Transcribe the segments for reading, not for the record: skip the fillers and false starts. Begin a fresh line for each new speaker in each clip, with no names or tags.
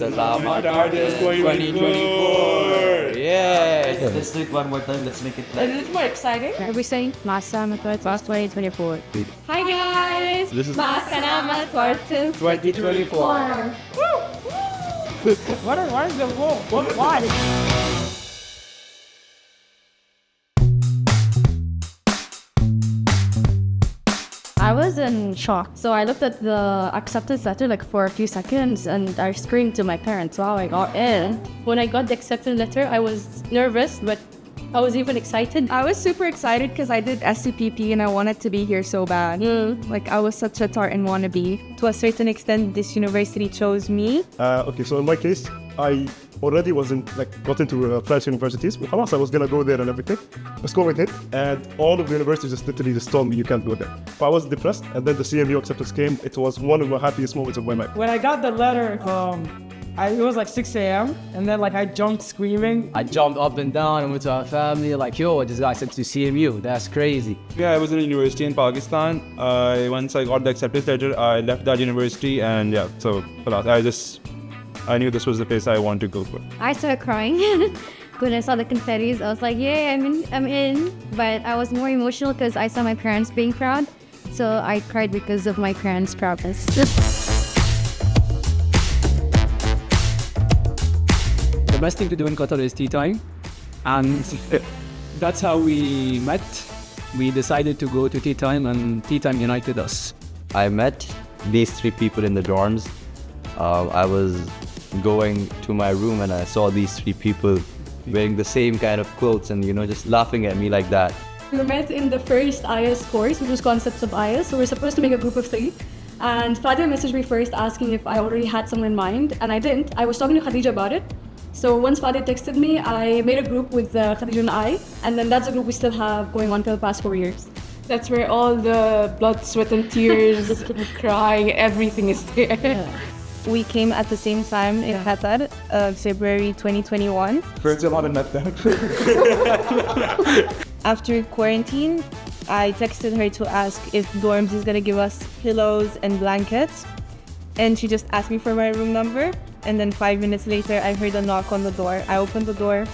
Ma3salama Tartans 2024. Yes.
Let's do it one more time. Let's make it
Is
like.
it more exciting?
Are we saying Ma3salama Tartans 2024?
Hi guys!
This is
Ma3salama Tartans
2024.
What is the whoa? Why?
I was in shock. So I looked at the acceptance letter like for a few seconds and I screamed to my parents while I got in. When I got the acceptance letter, I was nervous, but I was even excited.
I was super excited because I did SCPP and I wanted to be here so bad. Like I was such a Tartan wannabe. To a certain extent, this university chose me.
Okay, so in my case, I already wasn't got into French universities. I was gonna go there and everything. Let's go with it, and all of the universities just literally just told me you can't go there. So I was depressed, and then the CMU acceptance came. It was one of the happiest moments of my life.
When I got the letter, it was like 6 a.m. and then like I jumped screaming.
I jumped up and down and went to our family like, yo, this guy sent to CMU. That's crazy.
Yeah, I was in a university in Pakistan. Once I got the acceptance letter, I left that university, and yeah, so I knew this was the place I wanted to go for.
I started crying when I saw the confettis. I was like, yay, I'm in. But I was more emotional because I saw my parents being proud. So I cried because of my parents' proudness.
The best thing to do in Qatar is tea time. And that's how we met. We decided to go to tea time and tea time united us.
I met these three people in the dorms. I was going to my room and I saw these three people wearing the same kind of clothes and just laughing at me like that.
We met in the first IS course, which was Concepts of IS. So we're supposed to make a group of 3. And Fadia messaged me first asking if I already had someone in mind, and I didn't. I was talking to Khadija about it. So once Fadia texted me, I made a group with Khadija and I, and then that's a group we still have going on for the past 4 years.
That's where all the blood, sweat, and tears, crying, everything is there.
Yeah.
We came at the same time in Qatar, February 2021.
First time I haven't met them.
After quarantine, I texted her to ask if dorms is gonna give us pillows and blankets. And she just asked me for my room number. And then 5 minutes later, I heard a knock on the door. I opened the door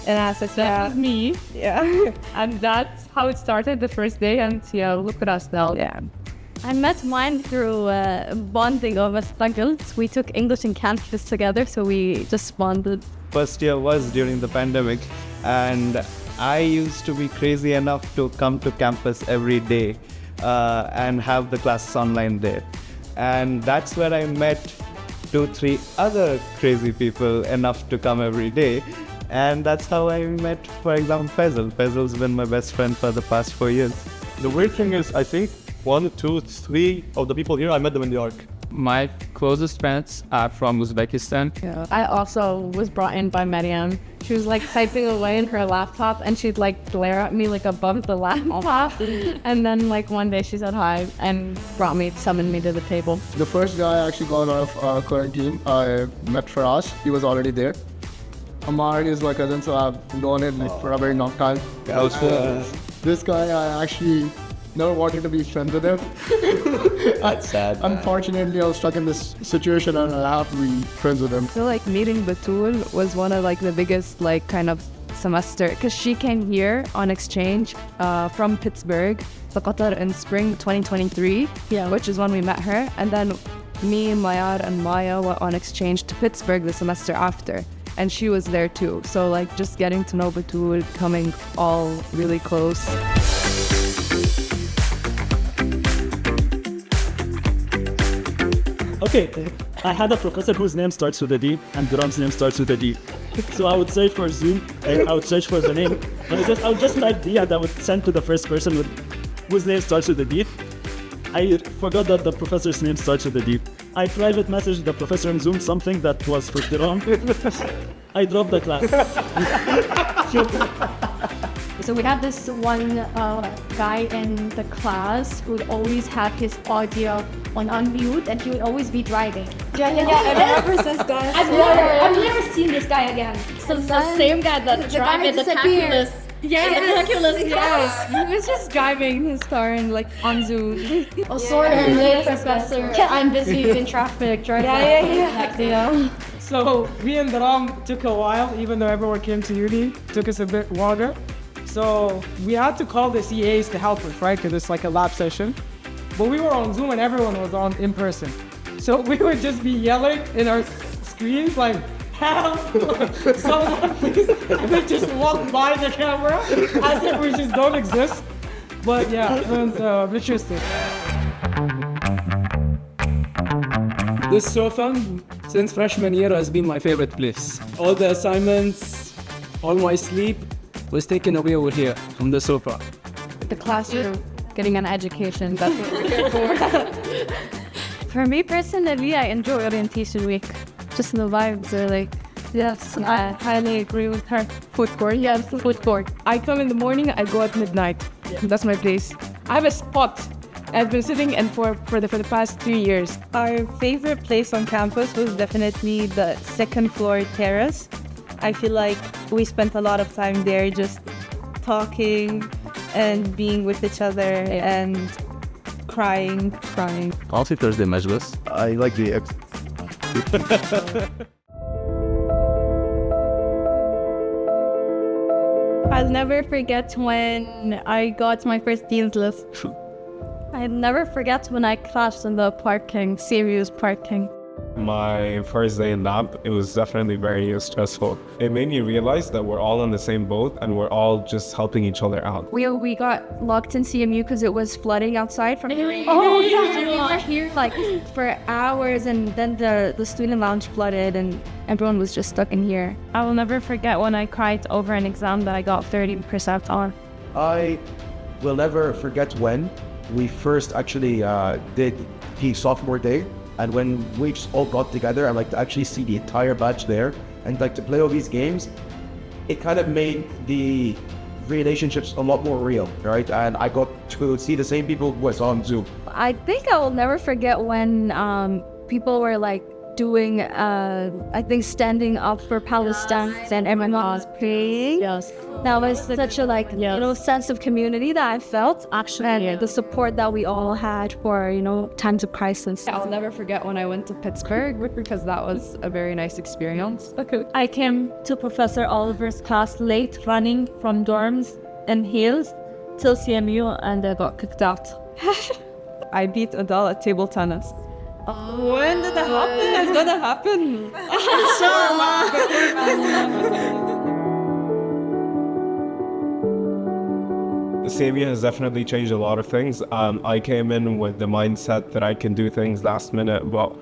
and I said,
That was me.
Yeah.
And that's how it started the first day. And yeah, look at us now.
Yeah.
I met mine through bonding over struggles. We took English and campus together, so we just bonded.
First year was during the pandemic, and I used to be crazy enough to come to campus every day and have the classes online there. And that's where I met 2-3 other crazy people enough to come every day. And that's how I met, for example, Faisal. Faisal's been my best friend for the past 4 years.
The weird thing is, I think 1, 2, 3 of the people here, I met them in the Ark.
My closest friends are from Uzbekistan.
Yeah. I also was brought in by Mariam. She was like typing away in her laptop and she'd like glare at me like above the laptop. And then like one day she said hi and summoned me to the table.
The first guy I actually got out of quarantine, I met Faraz. He was already there. Amar is my cousin, so I've known him for a very long time. This guy, I actually never wanted to be friends with him.
That's sad.
Unfortunately, I was stuck in this situation and I have to be friends with him.
I feel like meeting Batul was one of like the biggest like kind of semester because she came here on exchange from Pittsburgh to Qatar in spring 2023, which is when we met her. And then me, Mayar, and Maya were on exchange to Pittsburgh the semester after. And she was there too. So like just getting to know Batul, becoming all really close.
Okay, I had a professor whose name starts with a D and Duram's name starts with a D. So I would search for Zoom, I would search for the name, and I would just type D and I would send to the first person whose name starts with a D. I forgot that the professor's name starts with a D. I private messaged the professor in Zoom something that was for Duram. I dropped the class.
So we had this one guy in the class who would always have his audio on unmute and he would always be driving.
Yeah, I remember this guy.
I've never seen this guy again.
So it's the same guy that drives the calculus.
Yeah,
Yes, he was just driving his car and like on Zoom.
Oh, sorry, I'm late, professor.
I'm busy in traffic, driving.
Yeah.
So me and Ram took a while, even though everyone came to uni, took us a bit longer. So we had to call the CAs to help us, right? Because it's like a lab session. But we were on Zoom and everyone was on in person. So we would just be yelling in our screens like, help! Someone please! And then just walk by the camera as if we just don't exist. But yeah, it was interesting. This sofa, since freshman year, has been my favorite place. All the assignments, all my sleep was taken away over here from the sofa.
The classroom, getting an education, that's what we're here for.
For me personally, I enjoy orientation week. Just the vibes are like,
Yes, I highly agree with her.
food court.
Yes, food court.
I come in the morning, I go at midnight. That's my place. I have a spot. I've been sitting in for the past 3 years.
Our favorite place on campus was definitely the second floor terrace. I feel like we spent a lot of time there just talking and being with each other and crying.
Honestly, Thursday Majlis.
I like the
I'll never forget when I got my first dean's list. I'll never forget when I crashed in the parking, CMU's parking.
My first day in lab, it was definitely very stressful. It made me realize that we're all on the same boat and we're all just helping each other out.
We got locked in CMU because it was flooding outside from here.
Oh, yeah.
And we were here like for hours, and then the student lounge flooded and everyone was just stuck in here.
I will never forget when I cried over an exam that I got 30% on.
I will never forget when we first actually did the sophomore day, and when we just all got together and like to actually see the entire batch there and like to play all these games, it kind of made the relationships a lot more real, right? And I got to see the same people who was on Zoom.
I think I will never forget when people were like doing, I think standing up for Palestine, and everyone was praying.
Yes.
That was such a like, sense of community that I felt, actually, and the support that we all had for, times of crisis.
I'll never forget when I went to Pittsburgh because that was a very nice experience.
I came to Professor Oliver's class late, running from dorms in heels till CMU, and I got kicked out.
I beat Adele at table tennis. When did that happen? It's gonna happen.
The CMU has definitely changed a lot of things. I came in with the mindset that I can do things last minute, but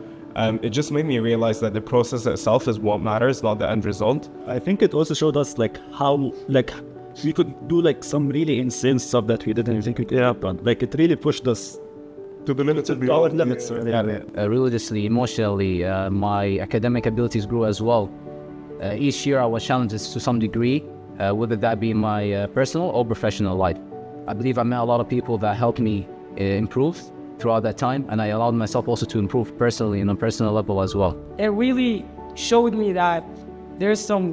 it just made me realize that the process itself is what matters, not the end result.
I think it also showed us how we could do some really insane stuff that we didn't think we could have done. It really pushed us
to the limits of
our limits.
Religiously, emotionally, my academic abilities grew as well. Each year I was challenged to some degree, whether that be my personal or professional life. I believe I met a lot of people that helped me improve throughout that time, and I allowed myself also to improve personally on a personal level as well.
It really showed me that there's some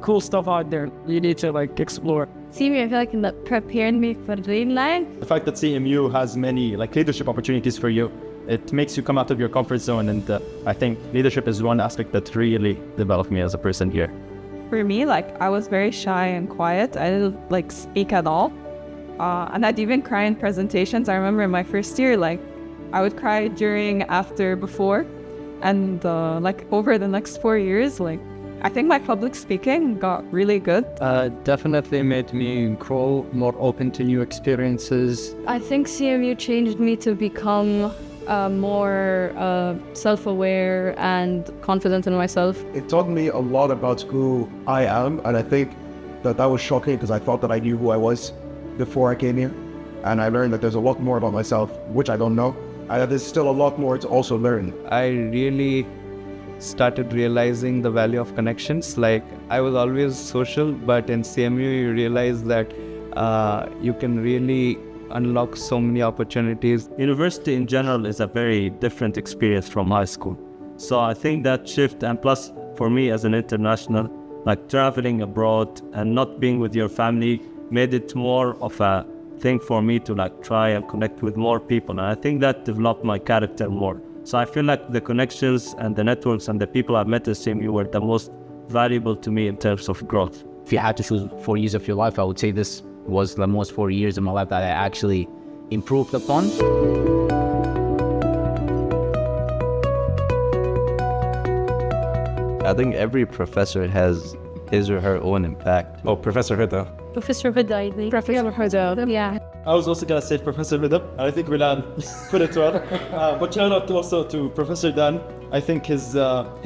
cool stuff out there you need to explore.
CMU, I feel like that prepared me for real life.
The fact that CMU has many leadership opportunities for you, it makes you come out of your comfort zone, and I think leadership is one aspect that really developed me as a person here.
For me, I was very shy and quiet. I didn't speak at all. And I'd even cry in presentations. I remember in my first year, I would cry during, after, before. And over the next 4 years, I think my public speaking got really good.
Definitely made me grow, more open to new experiences.
I think CMU changed me to become more self-aware and confident in myself.
It taught me a lot about who I am, and I think that was shocking because I thought that I knew who I was before I came here, and I learned that there's a lot more about myself which I don't know, and that there's still a lot more to also learn.
I really started realizing the value of connections. I was always social, but in CMU you realize that you can really unlock so many opportunities.
University in general is a very different experience from high school. So I think that shift, and plus for me as an international, traveling abroad and not being with your family made it more of a thing for me to try and connect with more people. And I think that developed my character more.
So I feel like the connections and the networks and the people I've met at CMU were the most valuable to me in terms of growth.
If you had to choose 4 years of your life, I would say this was the most 4 years of my life that I actually improved upon.
I think every professor has his or her own impact.
Oh, Professor Huda.
Professor Huda, I think.
Professor Huda. Yeah.
I was also gonna say Professor Huda. I think Milan put it well. But shout out also to Professor Dan. I think his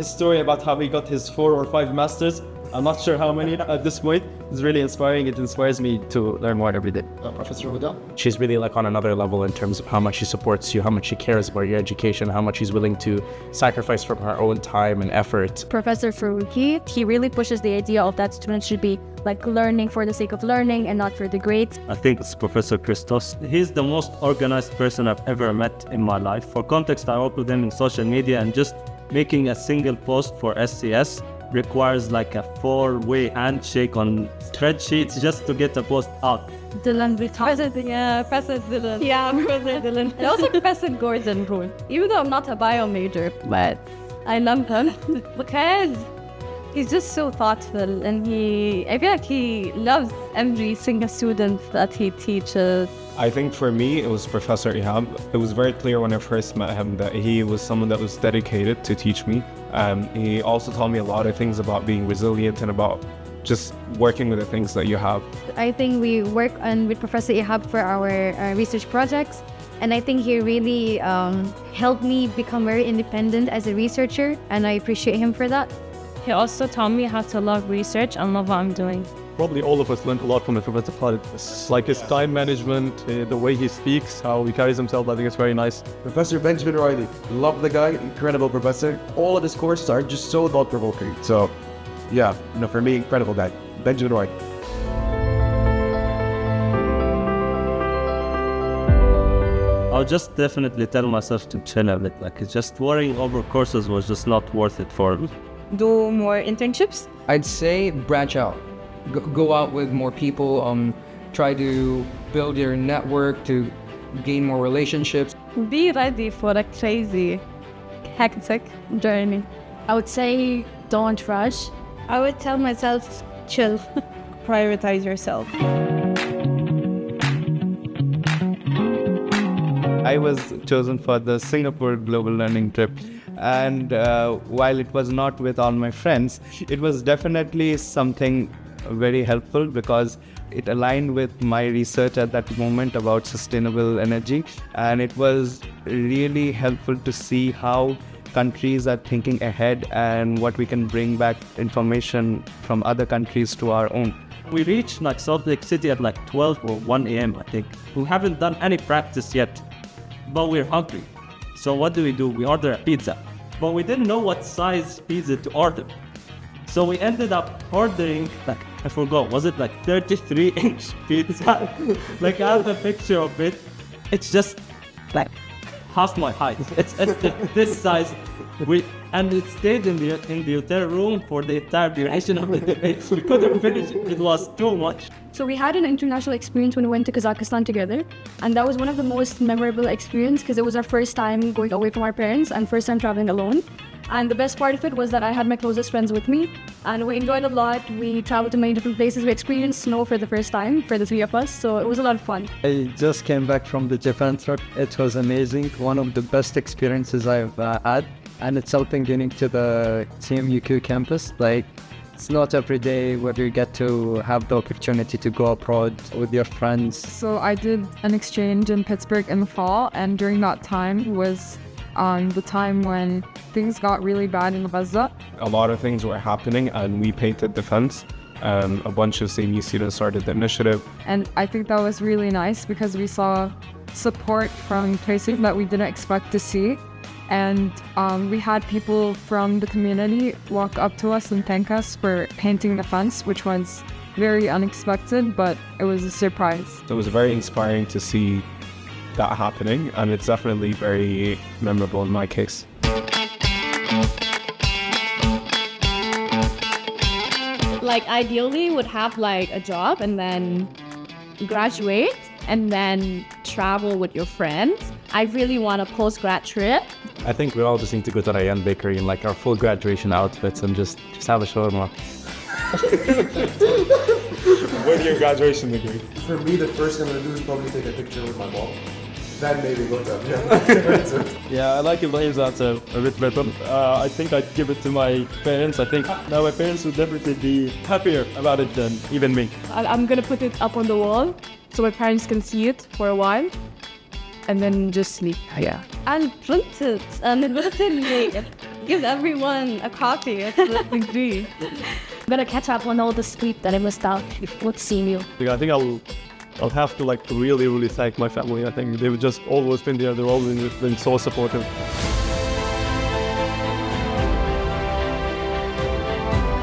story about how he got his 4 or 5 masters, I'm not sure how many at this point, is really inspiring. It inspires me to learn more every day.
Professor Huda.
She's really like on another level in terms of how much she supports you, how much she cares about your education, how much she's willing to sacrifice from her own time and effort.
Professor Faruqi, he really pushes the idea of that students should be like learning for the sake of learning and not for the grades.
I think it's Professor Christos. He's the most organized person I've ever met in my life. For context, I work with him in social media, and just making a single post for SCS requires like a 4-way handshake on spreadsheets just to get a post out.
Dylan, Professor Dylan.
Yeah, Professor Dylan.
And also Professor Gordon, bro. Even though I'm not a bio major, but I love him because he's just so thoughtful, and I feel like he loves every single student that he teaches.
I think for me, it was Professor Ihab. It was very clear when I first met him that he was someone that was dedicated to teach me. He also taught me a lot of things about being resilient and about just working with the things that you have.
I think we work with Professor Ihab for our research projects, and I think he really helped me become very independent as a researcher, and I appreciate him for that.
He also taught me how to love research and love what I'm doing.
Probably all of us learned a lot from Professor Khalid. Like his time management, the way he speaks, how he carries himself, I think it's very nice.
Professor Benjamin Riley, love the guy, incredible professor. All of his courses are just so thought-provoking. So, yeah, for me, incredible guy. Benjamin Riley.
I'll just definitely tell myself to chill a bit. Like, it's just worrying over courses was just not worth it for me.
Do more internships?
I'd say branch out. Go out with more people, try to build your network to gain more relationships.
Be ready for a crazy, hectic journey.
I would say don't rush.
I would tell myself chill. Prioritize yourself.
I was chosen for the Singapore Global Learning Trip, and while it was not with all my friends, it was definitely something very helpful because it aligned with my research at that moment about sustainable energy, and it was really helpful to see how countries are thinking ahead and what we can bring back information from other countries to our own.
We reached like Salt Lake City at like 12 or 1 a.m. I think. We haven't done any practice yet, but we're hungry. So what do? We order a pizza, but we didn't know what size pizza to order. So we ended up ordering, like, I forgot, was it like 33-inch pizza? Like, I have a picture of it. It's just like half my height. It's this size. And it stayed in the hotel room for the entire duration of the debate. We couldn't finish it. It was too much.
So we had an international experience when we went to Kazakhstan together, and that was one of the most memorable experiences because it was our first time going away from our parents and first time traveling alone. And the best part of it was that I had my closest friends with me, and we enjoyed a lot. We traveled to many different places. We experienced snow for the first time for the 3 of us, so it was a lot of fun.
I just came back from the Japan trip. It was amazing. One of the best experiences I've had, and it's something unique to the CMU-Q campus. Like, it's not every day where you get to have the opportunity to go abroad with your friends.
So I did an exchange in Pittsburgh in the fall, and during that time was the time when things got really bad in Gaza.
A lot of things were happening, and we painted the fence. A bunch of CMU students started the initiative.
And I think that was really nice because we saw support from places that we didn't expect to see. And we had people from the community walk up to us and thank us for painting the fence, which was very unexpected, but it was a surprise.
It was very inspiring to see that happening, and it's definitely very memorable in my case.
Like, ideally would have like a job and then graduate and then travel with your friends. I really want a post-grad trip.
I think we all just need to go to Rayyan Bakery in like our full graduation outfits and just have a shawarma.
With your graduation degree.
For me, the first thing I'm gonna do is probably take a picture with my mom. Then maybe go to yeah.
Yeah, I like Ibrahim's answer a bit better. I think I'd give it to my parents. I think now my parents would definitely be happier about it than even me.
I'm gonna put it up on the wall so my parents can see it for a while.
And then just sleep. Yeah.
And print it and give everyone a copy. I'm gonna catch up on all the sleep that I missed out with CMU.
I think I'll have to like really thank my family. I think they've just always been there. They've always been so supportive.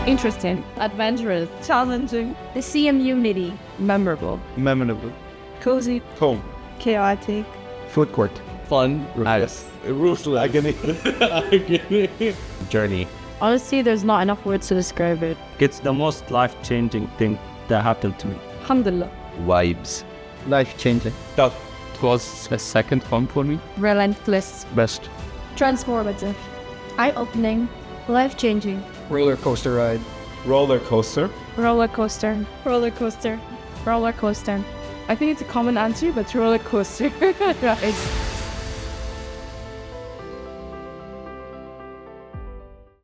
Interesting, adventurous, challenging. The CMU MIDI.
Memorable.
Memorable.
Cozy.
Home.
Chaotic.
Food court.
Fun.
Nice.
Ruthless. Agony.
Journey.
Honestly, there's not enough words to describe it.
It's the most life-changing thing that happened to me.
Alhamdulillah.
Vibes.
Life-changing.
Tough.
It was a second home for me.
Relentless.
Best.
Transformative.
Eye-opening. Life-changing.
Roller coaster ride.
Roller coaster.
Roller coaster.
Roller coaster.
Roller coaster.
I think it's a common answer, but roller coaster. Right.